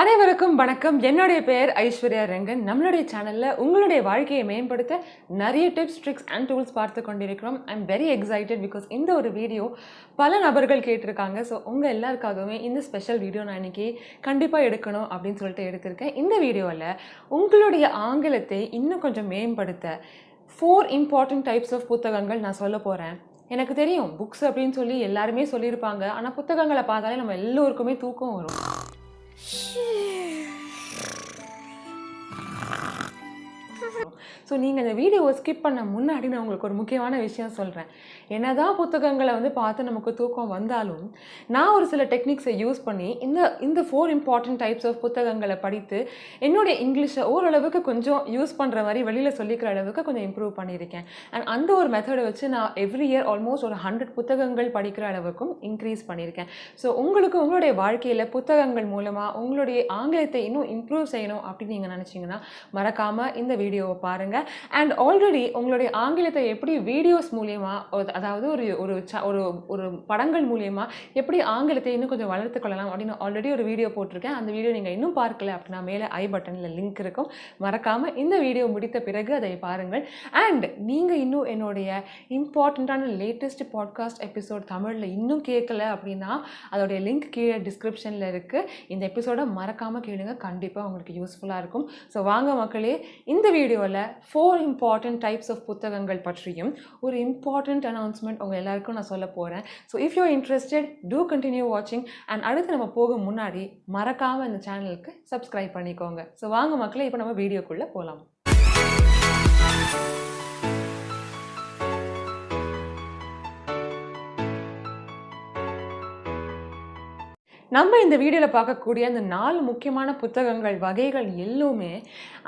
அனைவருக்கும் வணக்கம். என்னுடைய பெயர் ஐஸ்வர்யா ரங்கன். நம்மளுடைய சேனலில் உங்களுடைய வாழ்க்கையை மேம்படுத்த நிறைய டிப்ஸ், ட்ரிக்ஸ் அண்ட் டூல்ஸ் பார்த்து கொண்டிருக்கிறோம். I am very excited because இந்த ஒரு வீடியோ பல நபர்கள் கேட்டிருக்காங்க. ஸோ உங்கள் எல்லாருக்காகவே இந்த ஸ்பெஷல் வீடியோ நான் இன்றைக்கி கண்டிப்பாக எடுக்கணும் அப்படின்னு சொல்லிட்டு எடுத்திருக்கேன். இந்த வீடியோவில் உங்களுடைய ஆங்கிலத்தை இன்னும் கொஞ்சம் மேம்படுத்த 4 இம்பார்ட்டன்ட் டைப்ஸ் ஆஃப் புத்தகங்கள் நான் சொல்ல போகிறேன். எனக்கு தெரியும் புக்ஸ் அப்படின்னு சொல்லி எல்லாருமே சொல்லியிருப்பாங்க. ஆனால் புத்தகங்களை பார்த்தாலே நம்ம எல்லோருக்குமே தூக்கம் வரும். ஸோ நீங்கள் இந்த வீடியோவை ஸ்கிப் பண்ண முன்னாடி நான் உங்களுக்கு ஒரு முக்கியமான விஷயம் சொல்கிறேன். என்னதான் புத்தகங்களை பார்த்து நமக்கு தூக்கம் வந்தாலும் நான் ஒரு சில டெக்னிக்ஸை யூஸ் பண்ணி இந்த 4 இம்பார்ட்டன்ட் டைப்ஸ் ஆஃப் புத்தகங்களை படித்து என்னுடைய இங்கிலீஷை ஓரளவுக்கு கொஞ்சம் யூஸ் பண்ணுற மாதிரி வெளியில் சொல்லிக்கிற அளவுக்கு கொஞ்சம் இம்ப்ரூவ் பண்ணியிருக்கேன். அண்ட் அந்த ஒரு மெத்தடை வச்சு நான் எவ்ரி இயர் ஆல்மோஸ்ட் ஒரு 100 புத்தகங்கள் படிக்கிற அளவுக்கும் இன்க்ரீஸ் பண்ணியிருக்கேன். ஸோ உங்களுக்கு உங்களுடைய வாழ்க்கையில் புத்தகங்கள் மூலமாக உங்களுடைய ஆங்கிலத்தை இன்னும் இம்ப்ரூவ் செய்யணும் அப்படின்னு நீங்கள் நினச்சிங்கன்னா மறக்காமல் இந்த வீடியோவை பாருங்கள். அண்ட் ஆல்ரெடி உங்களுடைய ஆங்கிலத்தை எப்படி வீடியோஸ் மூலியமாக, அதாவது ஒரு படங்கள் மூலியமாக எப்படி ஆங்கிலத்தை இன்னும் கொஞ்சம் வளர்த்து கொள்ளலாம் அப்படின்னு ஆல்ரெடி ஒரு வீடியோ போட்டிருக்கேன். அந்த வீடியோ நீங்கள் இன்னும் பார்க்கல அப்படின்னா மேலே ஐ பட்டனில் லிங்க் இருக்கும். மறக்காமல் இந்த வீடியோ முடித்த பிறகு அதை பாருங்கள். அண்ட் நீங்கள் இன்னும் என்னுடைய இம்பார்ட்டண்ட்டான லேட்டஸ்ட் பாட்காஸ்ட் எபிசோட் தமிழில் இன்னும் கேட்கல அப்படின்னா அதோடைய லிங்க் கீழே டிஸ்கிரிப்ஷனில் இருக்குது. இந்த எபிசோடை மறக்காமல் கேளுங்க, கண்டிப்பாக உங்களுக்கு யூஸ்ஃபுல்லாக இருக்கும். ஸோ வாங்க மக்களே, இந்த வீடியோவில் 4 இம்பார்ட்டன்ட் டைப்ஸ் ஆஃப் புத்தகங்கள் பற்றியும் ஒரு இம்பார்ட்டன்ட் அனௌன்ஸ்மெண்ட் உங்கள் எல்லாருக்கும் நான் சொல்ல போகிறேன். So if you interested to continue வாட்சிங். அண்ட் அடுத்து நம்ம போக முன்னாடி மறக்காமல் இந்த சேனலுக்கு சப்ஸ்கிரைப் பண்ணிக்கோங்க. ஸோ வாங்க மக்களே, இப்போ நம்ம வீடியோக்குள்ளே போகலாம். நம்ம இந்த வீடியோவில் பார்க்கக்கூடிய அந்த 4 முக்கியமான புத்தகங்கள் வகைகள் எல்லோருமே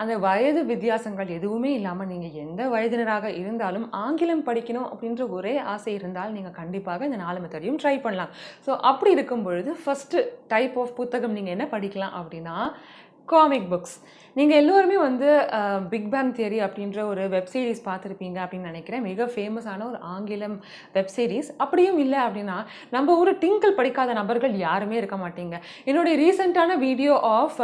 அந்த வயது வித்தியாசங்கள் எதுவுமே இல்லாமல் நீங்கள் எந்த வயதினராக இருந்தாலும் ஆங்கிலம் படிக்கணும் அப்படின்ற ஒரே ஆசை இருந்தால் நீங்கள் கண்டிப்பாக இந்த 4 மெத்தடையும் ட்ரை பண்ணலாம். ஸோ அப்படி இருக்கும் பொழுது ஃபஸ்ட்டு டைப் ஆஃப் புத்தகம் நீங்கள் என்ன படிக்கலாம் அப்படின்னா காமிக் புக்ஸ். நீங்கள் எல்லோருமே பிக் பேங் தியரி அப்படின்ற ஒரு வெப் சீரிஸ் பார்த்துருப்பீங்க அப்படின்னு நினைக்கிறேன். மிக ஃபேமஸான ஒரு ஆங்கிலம் வெப் சீரிஸ். அப்படியும் இல்லை அப்படின்னா நம்ம ஒரு டிங்கிள் படிக்காத நபர்கள் யாருமே இருக்க மாட்டீங்க. என்னுடைய ரீசெண்டான video of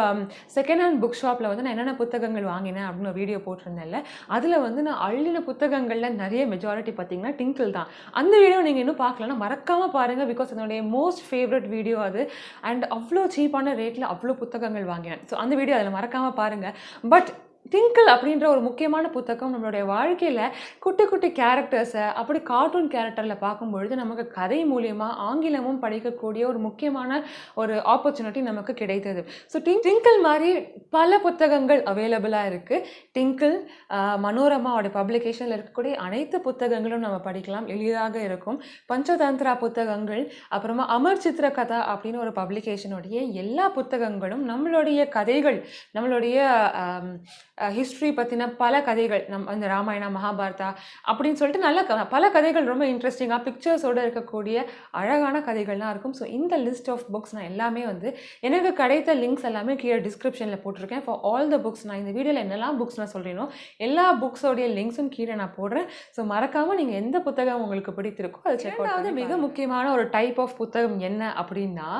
second hand book ஷாப்பில் நான் என்னென்ன புத்தகங்கள் வாங்கினேன் அப்படின்னு ஒரு வீடியோ போட்டிருந்தேன்ல, அதில் நான் அள்ளின புத்தகங்களில் நிறைய மெஜாரிட்டி பார்த்தீங்கன்னா டிங்கிள் தான். அந்த வீடியோ நீங்கள் இன்னும் பார்க்கலன்னா மறக்காமல் பாருங்கள். பிகாஸ் என்னுடைய மோஸ்ட் ஃபேவரட் வீடியோ அது. அண்ட் அவ்வளோ சீப்பான ரேட்டில் அவ்வளோ புத்தகங்கள் வாங்கினேன். ஸோ அந்த வீடியோ அதில் மறக்காமல் பாருங்கள். பட் டிங்கிள் அப்படின்ற ஒரு முக்கியமான புத்தகம் நம்மளுடைய வாழ்க்கையில் குட்டி குட்டி கேரக்டர்ஸை அப்படி கார்ட்டூன் கேரக்டரில் பார்க்கும்பொழுது நமக்கு கதை மூலியமாக ஆங்கிலமும் படிக்கக்கூடிய ஒரு முக்கியமான ஒரு ஆப்பர்ச்சுனிட்டி நமக்கு கிடைத்தது. ஸோ டிங்கிள் மாதிரி பல புத்தகங்கள் அவைலபிளாக இருக்குது. டிங்கிள், மனோரமாவோட பப்ளிகேஷனில் இருக்கக்கூடிய அனைத்து புத்தகங்களும் நம்ம படிக்கலாம், எளிதாக இருக்கும். பஞ்சதந்திரா புத்தகங்கள், அப்புறமா அமர் சித்திர கதா அப்படின்னு ஒரு பப்ளிகேஷனுடைய எல்லா புத்தகங்களும் நம்மளுடைய கதைகள், நம்மளுடைய ஹிஸ்ட்ரி பற்றின பல கதைகள், இந்த ராமாயணா, மகாபாரதா அப்படின்னு சொல்லிட்டு நல்ல பல கதைகள் ரொம்ப இன்ட்ரெஸ்டிங்காக பிக்சர்ஸோடு இருக்கக்கூடிய அழகான கதைகள்லாம் இருக்கும். ஸோ இந்த லிஸ்ட் ஆஃப் புக்ஸ் நான் எல்லாமே எனக்கு கிடைத்த லிங்க்ஸ் எல்லாமே கீழே டிஸ்கிரிப்ஷனில் போட்டிருக்கேன். ஃபார் ஆல் த புக்ஸ், நான் இந்த வீடியோவில் என்னெல்லாம் புக்ஸ் நான் சொல்கிறேனோ எல்லா புக்ஸோடைய லிங்க்ஸும் கீழே நான் போடுறேன். ஸோ மறக்காமல் நீங்கள் எந்த புத்தகம் உங்களுக்கு பிடித்திருக்கோ அது செக் அவுட். மிக முக்கியமான ஒரு டைப் ஆஃப் புத்தகம் என்ன அப்படின்னா,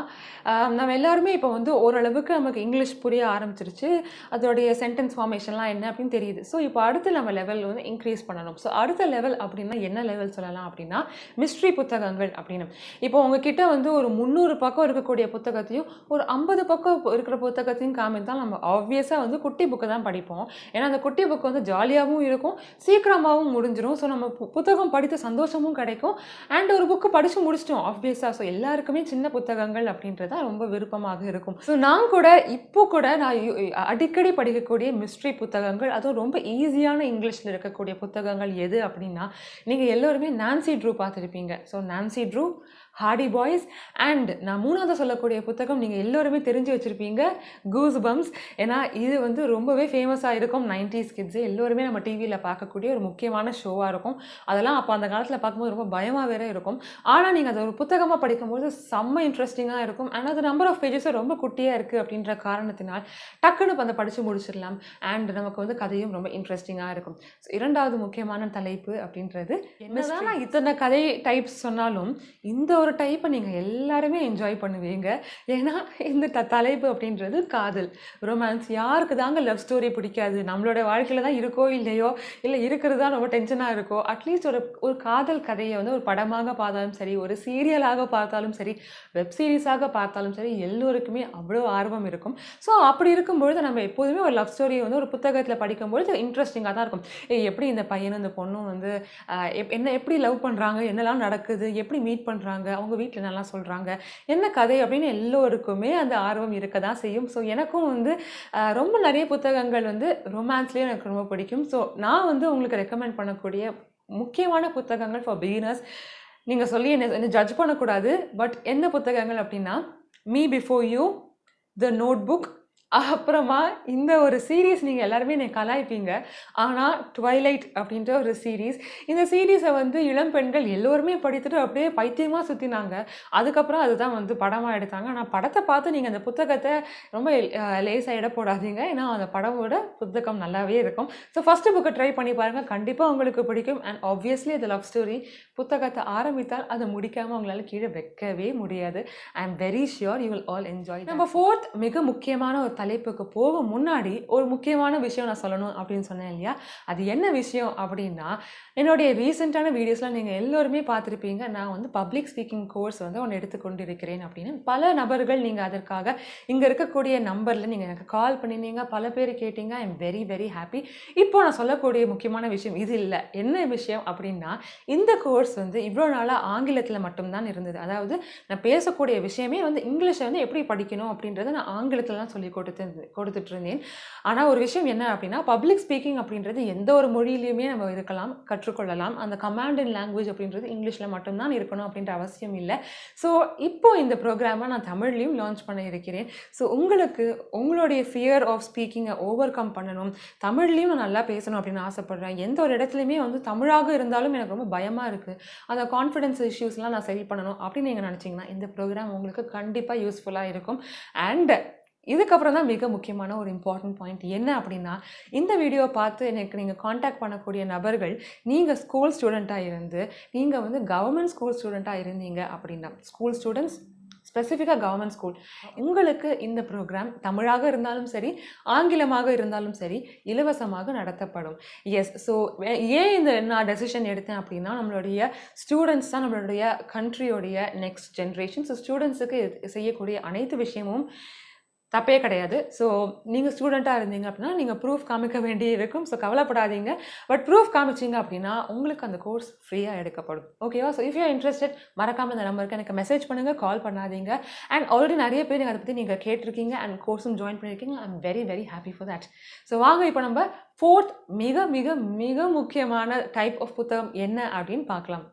நம்ம எல்லாருமே இப்போ ஓரளவுக்கு நமக்கு இங்கிலீஷ் புரிய ஆரம்பிச்சிருச்சு, அதோடைய சென்டென்ஸ் ஃபார்மேஷன்லாம் என்ன அப்படின்னு தெரியுது. ஸோ இப்போ அடுத்து நம்ம லெவல் இன்க்ரீஸ் பண்ணணும். ஸோ அடுத்த லெவல் அப்படின்னா என்ன லெவல் சொல்லலாம் அப்படின்னா மிஸ்ட்ரி புத்தகங்கள் அப்படின்னு. இப்போ உங்ககிட்ட ஒரு 300 பக்கம் இருக்கக்கூடிய புத்தகத்தையும் ஒரு 50 பக்கம் இருக்கிற புத்தகத்தையும் காமித்தால் நம்ம ஆப்வியஸாக குட்டி புக்கை தான் படிப்போம். ஏன்னா அந்த குட்டி புக்கு ஜாலியாகவும் இருக்கும், சீக்கிரமாகவும் முடிஞ்சிடும். ஸோ நம்ம புத்தகம் படித்த சந்தோஷமும் கிடைக்கும். அண்ட் ஒரு புக்கு படித்து முடிச்சிட்டோம் ஆப்வியஸாக. ஸோ எல்லாருக்குமே சின்ன புத்தகங்கள் அப்படின்றது தான் ரொம்ப விருப்பமாக இருக்கும். ஸோ நான் அடிக்கடி படிக்கக்கூடிய மிஸ்ட்ரி புத்தகங்கள், அதுவும் ரொம்ப ஈஸியான இங்கிலீஷில் இருக்கக்கூடிய புத்தகங்கள் எது அப்படின்னா, நீங்கள் எல்லோருமே நான்சி ட்ரூ பார்த்துருப்பீங்க. So Nancy Drew, Hardy Boys. And நான் 3ஆவது சொல்லக்கூடிய புத்தகம் நீங்கள் எல்லோருமே தெரிஞ்சு வச்சுருப்பீங்க, கூஸ் பம்ப்ஸ். ஏன்னா இது ரொம்பவே ஃபேமஸாக இருக்கும். 90s கிட்ஸு எல்லோருமே நம்ம டிவியில் பார்க்கக்கூடிய ஒரு முக்கியமான ஷோவாக இருக்கும். அதெல்லாம் அப்போ அந்த காலத்தில் பார்க்கும்போது ரொம்ப பயமாக வேற இருக்கும். ஆனால் நீங்கள் அதை ஒரு புத்தகமாக படிக்கும்போது செம்ம இன்ட்ரெஸ்டிங்காக இருக்கும். அண்ட் அது நம்பர் ஆஃப் பேஜஸும் ரொம்ப குட்டியாக இருக்குது அப்படின்ற காரணத்தினால் டக்குன்னு அதை படித்து முடிச்சிடலாம். அண்ட் நமக்கு கதையும் ரொம்ப இன்ட்ரெஸ்டிங்காக இருக்கும். ஸோ 2வது முக்கியமான தலைப்பு அப்படின்றது, என்னதான் நான் இத்தனை கதை டைப்ஸ் சொன்னாலும் இந்த ஒரு டைப்பை நீங்கள் எல்லாருமே என்ஜாய் பண்ணுவீங்க. ஏன்னா இந்த தலைப்பு அப்படின்றது காதல், ரொமான்ஸ். யாருக்கு தாங்க லவ் ஸ்டோரி பிடிக்காது? நம்மளோட வாழ்க்கையில் தான் இருக்கோ இல்லையோ, இல்லை இருக்கிறது தான் ரொம்ப டென்ஷனாக இருக்கோ, அட்லீஸ்ட் ஒரு ஒரு காதல் கதையை வந்து ஒரு படமாக பார்த்தாலும் சரி, ஒரு சீரியலாக பார்த்தாலும் சரி, வெப் சீரிஸாக பார்த்தாலும் சரி, எல்லோருக்குமே அவ்வளோ ஆர்வம் இருக்கும். ஸோ அப்படி இருக்கும்பொழுது நம்ம எப்போதுமே ஒரு லவ் ஸ்டோரியை வந்து ஒரு புத்தகத்தில் படிக்கும்பொழுது இன்ட்ரெஸ்டிங்காக தான் இருக்கும். எப்படி இந்த பையனும் இந்த பொண்ணும் வந்து எப்படி லவ் பண்ணுறாங்க, என்னெல்லாம் நடக்குது, எப்படி மீட் பண்ணுறாங்க, அவங்க வீட்டில் என்னெல்லாம் சொல்கிறாங்க, என்ன கதை அப்படின்னு எல்லோருக்குமே அந்த ஆர்வம் இருக்க தான் செய்யும். ஸோ எனக்கும் வந்து ரொம்ப நிறைய புத்தகங்கள் வந்து ரொமான்ஸ்லேயும் எனக்கு ரொம்ப பிடிக்கும். ஸோ நான் வந்து உங்களுக்கு ரெக்கமெண்ட் பண்ணக்கூடிய முக்கியமான புத்தகங்கள் ஃபார் பிகினர்ஸ், நீங்கள் சொல்லி என்ன ஜட்ஜ் பண்ணக்கூடாது, பட் என்ன புத்தகங்கள் அப்படின்னா me before you, the notebook, அப்புறமா இந்த ஒரு சீரீஸ் நீங்கள் எல்லாருமே என்னை கலாய்ப்பீங்க, ஆனால் ட்வைலைட் அப்படின்ற ஒரு சீரீஸ். இந்த சீரீஸை வந்து இளம் பெண்கள் எல்லோருமே படித்துட்டு அப்படியே பைத்தியமாக சுற்றினாங்க. அதுக்கப்புறம் அதுதான் வந்து படமாக எடுத்தாங்க. ஆனால் படத்தை பார்த்து நீங்கள் அந்த புத்தகத்தை ரொம்ப லேசாக இட போடாதீங்க, ஏன்னா அந்த படமோட புத்தகம் நல்லாவே இருக்கும். ஸோ ஃபஸ்ட்டு புக்கை ட்ரை பண்ணி பாருங்கள், கண்டிப்பாக உங்களுக்கு பிடிக்கும். அண்ட் ஆப்வியஸ்லி அது லவ் ஸ்டோரி. புத்தகத்தை ஆரம்பித்தால் அதை முடிக்காமல் உங்களால் கீழே வைக்கவே முடியாது. I am very sure you will all enjoy. Number 4, மிக முக்கியமான ஒரு தலைப்புக்கு போக முன்னாடி ஒரு முக்கியமான விஷயம் நான் சொல்லணும் அப்படின்னு சொன்னேன் இல்லையா? அது என்ன விஷயம் அப்படின்னா, என்னுடைய ரீசெண்டான வீடியோஸ்லாம் நீங்கள் எல்லோருமே பார்த்துருப்பீங்க. நான் வந்து பப்ளிக் ஸ்பீக்கிங் கோர்ஸ் வந்து ஒன்று எடுத்துக்கொண்டு இருக்கிறேன் அப்படின்னு. பல நபர்கள் நீங்கள் அதற்காக இங்கே இருக்கக்கூடிய நம்பரில் நீங்கள் எனக்கு கால் பண்ணினீங்க, பல பேர் கேட்டீங்க. I am very very happy. இப்போ நான் சொல்லக்கூடிய முக்கியமான விஷயம் இது இல்லை. என்ன விஷயம் அப்படின்னா, இந்த கோர்ஸ் வந்து இவ்வளோ நாளாக ஆங்கிலத்தில் மட்டும்தான் இருந்தது. அதாவது நான் பேசக்கூடிய விஷயமே வந்து இங்கிலீஷை வந்து எப்படி படிக்கணும் அப்படின்றத நான் ஆங்கிலத்தில் தான் சொல்லி கொடுத்துட்டு இருந்தேன். ஆனால் ஒரு விஷயம் என்ன அப்படின்னா, பப்ளிக் ஸ்பீக்கிங் அப்படின்றது எந்த ஒரு மொழியிலையுமே நம்ம இருக்கலாம், கற்றுக்கொள்ளலாம். அந்த கமாண்ட் அண்ட் லாங்குவேஜ் அப்படின்றது இங்கிலீஷில் மட்டும்தான் இருக்கணும் அப்படின்ற அவசியம் இல்லை. ஸோ இப்போ இந்த ப்ரோக்ராமை நான் தமிழ்லையும் லான்ச் பண்ண இருக்கிறேன். ஸோ உங்களுக்கு உங்களுடைய ஃபியர் ஆஃப் ஸ்பீக்கிங்கை ஓவர் கம் பண்ணணும், தமிழ்லையும் நான் நல்லா பேசணும் அப்படின்னு ஆசைப்பட்றேன். எந்த ஒரு இடத்துலையுமே வந்து தமிழாக இருந்தாலும் எனக்கு ரொம்ப பயமாக இருக்குது, அந்த கான்ஃபிடென்ஸ் இஷ்யூஸ்லாம் நான் சரி பண்ணணும் அப்படின்னு நீங்கள் நினச்சிங்கன்னா இந்த ப்ரோக்ராம் உங்களுக்கு கண்டிப்பாக யூஸ்ஃபுல்லாக இருக்கும். அண்ட் இதுக்கப்புறம் தான் மிக முக்கியமான ஒரு இம்பார்ட்டன்ட் பாயிண்ட் என்ன அப்படின்னா, இந்த வீடியோவை பார்த்து எனக்கு நீங்கள் காண்டாக்ட் பண்ணக்கூடிய நபர்கள் நீங்கள் ஸ்கூல் ஸ்டூடெண்ட்டாக இருந்து, நீங்கள் வந்து கவர்மெண்ட் ஸ்கூல் ஸ்டூடெண்ட்டாக இருந்தீங்க அப்படின்னா, ஸ்கூல் ஸ்டூடெண்ட்ஸ் ஸ்பெசிஃபிக்காக கவர்மெண்ட் ஸ்கூல், உங்களுக்கு இந்த ப்ரோக்ராம் தமிழாக இருந்தாலும் சரி, ஆங்கிலமாக இருந்தாலும் சரி, இலவசமாக நடத்தப்படும். எஸ். ஸோ ஏன் இந்த நான் டெசிஷன் எடுத்தேன் அப்படின்னா, நம்மளுடைய ஸ்டூடெண்ட்ஸ் தான் நம்மளுடைய கண்ட்ரியோடைய நெக்ஸ்ட் ஜென்ரேஷன். ஸோ ஸ்டூடெண்ட்ஸுக்கு செய்யக்கூடிய அனைத்து விஷயமும் தப்பே கிடையாது. ஸோ நீங்கள் ஸ்டூடெண்ட்டாக இருந்தீங்க அப்படின்னா நீங்கள் ப்ரூஃப் காமிக்க வேண்டி இருக்கும். ஸோ கவலைப்படாதீங்க. பட் ப்ரூஃப் காமிச்சிங்க அப்படின்னா உங்களுக்கு அந்த கோர்ஸ் ஃப்ரீயாக எடுக்கப்படும். ஓகேவா? So if you are interested, மறக்காமல் இந்த நம்பருக்கு எனக்கு மெசேஜ் பண்ணுங்கள், கால் பண்ணாதீங்க. அண்ட் ஆல்ரெடி நிறைய பேர் அதை பற்றி நீங்கள் கேட்டிருக்கீங்க அண்ட் கோர்ஸும் ஜாயின் பண்ணியிருக்கீங்க. I am very very happy for that. So வாங்க இப்போ நம்ம 4th மிக மிக மிக முக்கியமான டைப் ஆஃப் புத்தகம் என்ன அப்படின்னு பார்க்கலாம்.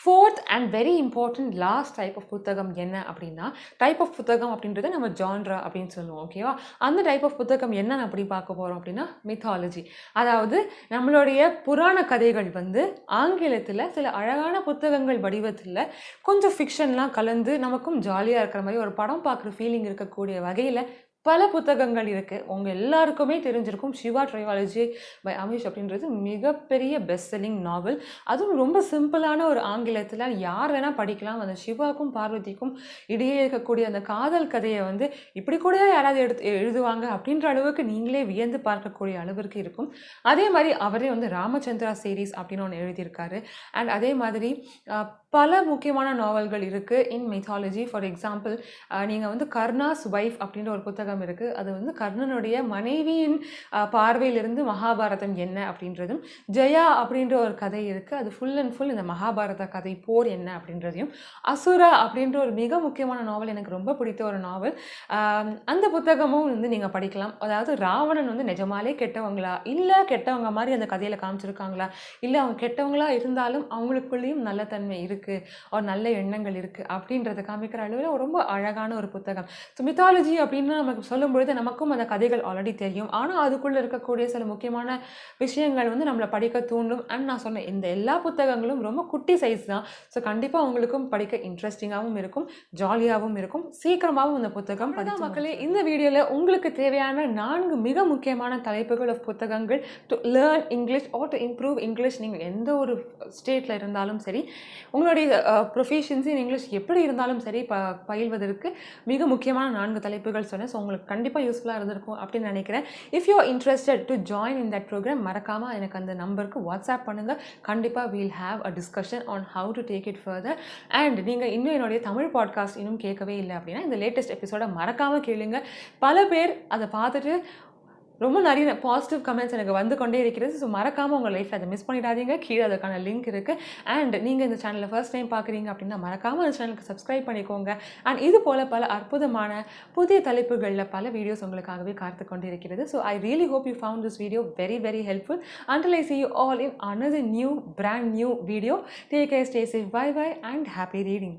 4th and very important last type of புத்தகம் என்ன அப்படின்னா, டைப் ஆஃப் புத்தகம் அப்படின்றத நம்ம ஜான்ரா அப்படின்னு சொல்லுவோம். ஓகேவா? அந்த டைப் ஆஃப் புத்தகம் என்னன்னு அப்படி பார்க்க போகிறோம் அப்படின்னா, மித்தாலஜி. அதாவது நம்மளுடைய புராண கதைகள் வந்து ஆங்கிலத்தில் சில அழகான புத்தகங்கள் வடிவத்தில் கொஞ்சம் ஃபிக்ஷன்லாம் கலந்து நமக்கும் ஜாலியாக இருக்கிற மாதிரி ஒரு படம் பார்க்குற ஃபீலிங் இருக்கக்கூடிய வகையில் பல புத்தகங்கள் இருக்குது. உங்கள் எல்லாருக்குமே தெரிஞ்சிருக்கும் சிவா ட்ரையாலஜி பை அமிஷ் அப்படின்றது மிகப்பெரிய பெஸ்ட் செல்லிங் நாவல். அதுவும் ரொம்ப சிம்பிளான ஒரு ஆங்கிலத்தில் யார் வேணால் படிக்கலாம். அந்த சிவாக்கும் பார்வதிக்கும் இடையே இருக்கக்கூடிய அந்த காதல் கதையை வந்து இப்படி கூட யாராவது எழுதுவாங்க அப்படின்ற அளவுக்கு நீங்களே வியந்து பார்க்கக்கூடிய அளவிற்கு இருக்கும். அதே மாதிரி அவரே வந்து ராமச்சந்திரா சீரீஸ் அப்படின்னு ஒன்று எழுதியிருக்காரு. அண்ட் அதே மாதிரி பல முக்கியமான நாவல்கள் இருக்குது இன் மித்தாலஜி. ஃபார் எக்ஸாம்பிள், நீங்கள் வந்து கர்ணாஸ் வைஃப் அப்படின்ற ஒரு புத்தகம் இருக்குது. அது வந்து கர்ணனுடைய மனைவியின் பார்வையிலிருந்து மகாபாரதம் என்ன அப்படின்றதும், ஜெயா அப்படின்ற ஒரு கதை இருக்குது. அது ஃபுல் அண்ட் ஃபுல் இந்த மகாபாரத கதை போர் என்ன அப்படின்றதையும், அசுரா அப்படின்ற ஒரு மிக முக்கியமான நாவல், எனக்கு ரொம்ப பிடித்த ஒரு நாவல், அந்த புத்தகமும் வந்து நீங்கள் படிக்கலாம். அதாவது ராவணன் வந்து நிஜமாலே கெட்டவங்களா, இல்லை கெட்டவங்க மாதிரி அந்த கதையில் காமிச்சிருக்காங்களா, இல்லை அவங்க கெட்டவங்களா இருந்தாலும் அவங்களுக்குள்ளேயும் நல்ல தன்மை இருக்குது, ஒரு நல்ல எண்ணங்கள் இருக்குது அப்படின்றத காமிக்கிற அளவில் ரொம்ப அழகான ஒரு புத்தகம். ஸோ மித்தாலஜி அப்படின்னு நமக்கு சொல்லும்பொழுது நமக்கும் அந்த கதைகள் ஆல்ரெடி தெரியும். ஆனால் அதுக்குள்ளே இருக்கக்கூடிய சில முக்கியமான விஷயங்கள் வந்து நம்மளை படிக்க தூண்டும். அண்ட் நான் சொன்னேன், இந்த எல்லா புத்தகங்களும் ரொம்ப குட்டி சைஸ் தான். ஸோ கண்டிப்பாக உங்களுக்கும் படிக்க இன்ட்ரெஸ்டிங்காகவும் இருக்கும், ஜாலியாகவும் இருக்கும், சீக்கிரமாகவும் இந்த புத்தகம் படித்த மக்களே. இந்த வீடியோவில் உங்களுக்கு தேவையான 4 மிக முக்கியமான தலைப்புகள் ஆஃப் புத்தகங்கள் to learn English or to improve English. நீங்கள் எந்த ஒரு ஸ்டேட்டில் இருந்தாலும் சரி, உங்களோட உங்களுடைய ப்ரொஃபிஷியன்சி இன் இங்கிலீஷ் எப்படி இருந்தாலும் சரி பயில்வதற்கு மிக முக்கியமான 4 தலைப்புகள் சொன்னேன். ஸோ உங்களுக்கு கண்டிப்பாக யூஸ்ஃபுல்லாக இருந்திருக்கும் அப்படின்னு நினைக்கிறேன். If you are interested to join in that program, மறக்காமல் எனக்கு அந்த நம்பருக்கு வாட்ஸ்அப் பண்ணுங்கள். கண்டிப்பாக we'll have a discussion on how to take it further. And நீங்கள் இன்னும் என்னுடைய தமிழ் பாட்காஸ்ட் இன்னும் கேட்கவே இல்லை அப்படின்னா இந்த லேட்டஸ்ட் எபிசோட மறக்காமல் கேளுங்க. பல பேர் அதை பார்த்துட்டு ரொம்ப நிறைய பாசிட்டிவ் கமெண்ட்ஸ் எனக்கு வந்து கொண்டே இருக்கிறது. ஸோ மறக்காமல் உங்கள் லைஃப்பில் அதை மிஸ் பண்ணிடாதீங்க. கீழே அதுக்கான லிங்க் இருக்குது. அண்ட் நீங்கள் இந்த சேனலை ஃபர்ஸ்ட் டைம் பார்க்குறீங்க அப்படின்னா மறக்காமல் அந்த சேனலுக்கு சப்ஸ்கிரைப் பண்ணிக்கோங்க. அண்ட் இது போல் பல அற்புதமான புதிய தலைப்புகளில் பல வீடியோஸ் உங்களுக்காகவே காத்து கொண்டு இருக்கிறது. So I really hope you found this video very very helpful. Until I see you all in another brand new video. Take care, stay safe, bye bye and happy reading.